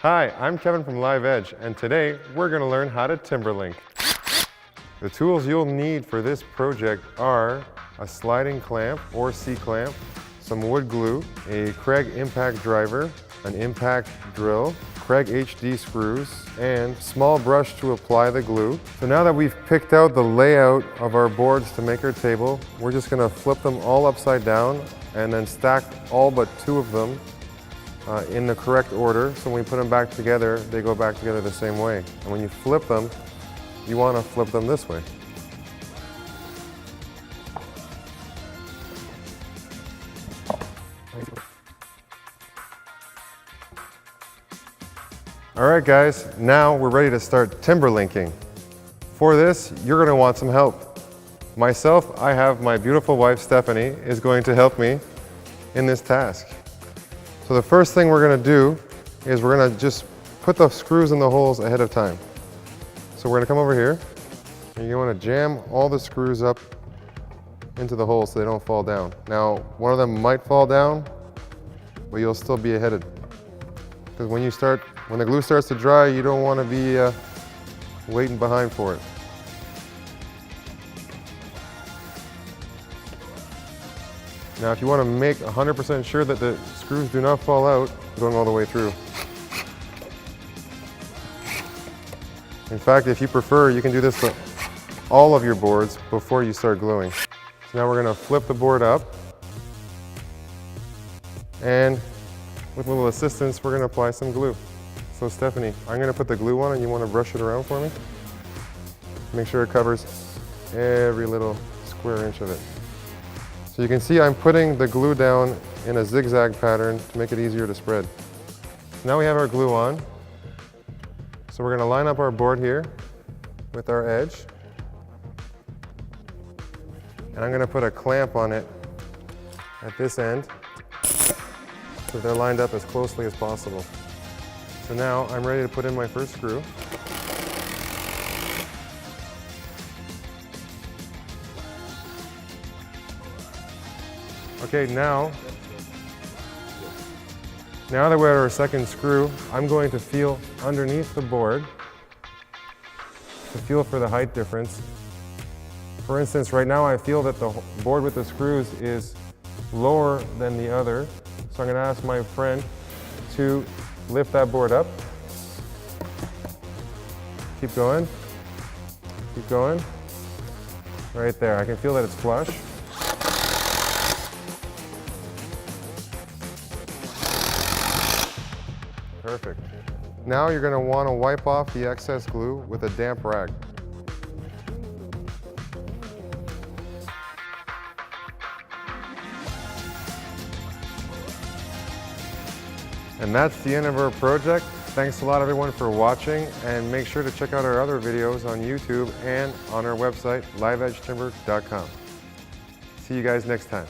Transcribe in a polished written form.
Hi, I'm Kevin from Live Edge, and today we're going to learn how to timberlink. The tools you'll need for this project are a sliding clamp or C-clamp, some wood glue, a Kreg impact driver, an impact drill, Kreg HD screws, and small brush to apply the glue. So now that we've picked out the layout of our boards to make our table, we're just going to flip them all upside down and then stack all but two of them in the correct order. So when we put them back together, they go back together the same way. And when you flip them, you want to flip them this way. All right guys, now we're ready to start timberlinking. For this, you're going to want some help. Myself, I have my beautiful wife Stephanie is going to help me in this task. So the first thing we're going to do is we're going to just put the screws in the holes ahead of time. So we're going to come over here and you want to jam all the screws up into the holes so they don't fall down. Now, one of them might fall down, but you'll still be ahead of it. Because when the glue starts to dry, you don't want to be waiting behind for it. Now, if you want to make 100% sure that the screws do not fall out, going all the way through. In fact, if you prefer, you can do this to all of your boards before you start gluing. So now we're going to flip the board up, and with a little assistance, we're going to apply some glue. So Stephanie, I'm going to put the glue on and you want to brush it around for me? Make sure it covers every little square inch of it. So you can see I'm putting the glue down in a zigzag pattern to make it easier to spread. Now we have our glue on. So we're going to line up our board here with our edge. And I'm going to put a clamp on it at this end so they're lined up as closely as possible. So now I'm ready to put in my first screw. Okay, now that we're at our second screw, I'm going to feel underneath the board to feel for the height difference. For instance, right now I feel that the board with the screws is lower than the other. So I'm going to ask my friend to lift that board up. Keep going. Keep going. Right there. I can feel that it's flush. Perfect. Now you're going to want to wipe off the excess glue with a damp rag. And that's the end of our project. Thanks a lot everyone for watching, and make sure to check out our other videos on YouTube and on our website, liveedgetimber.com. See you guys next time.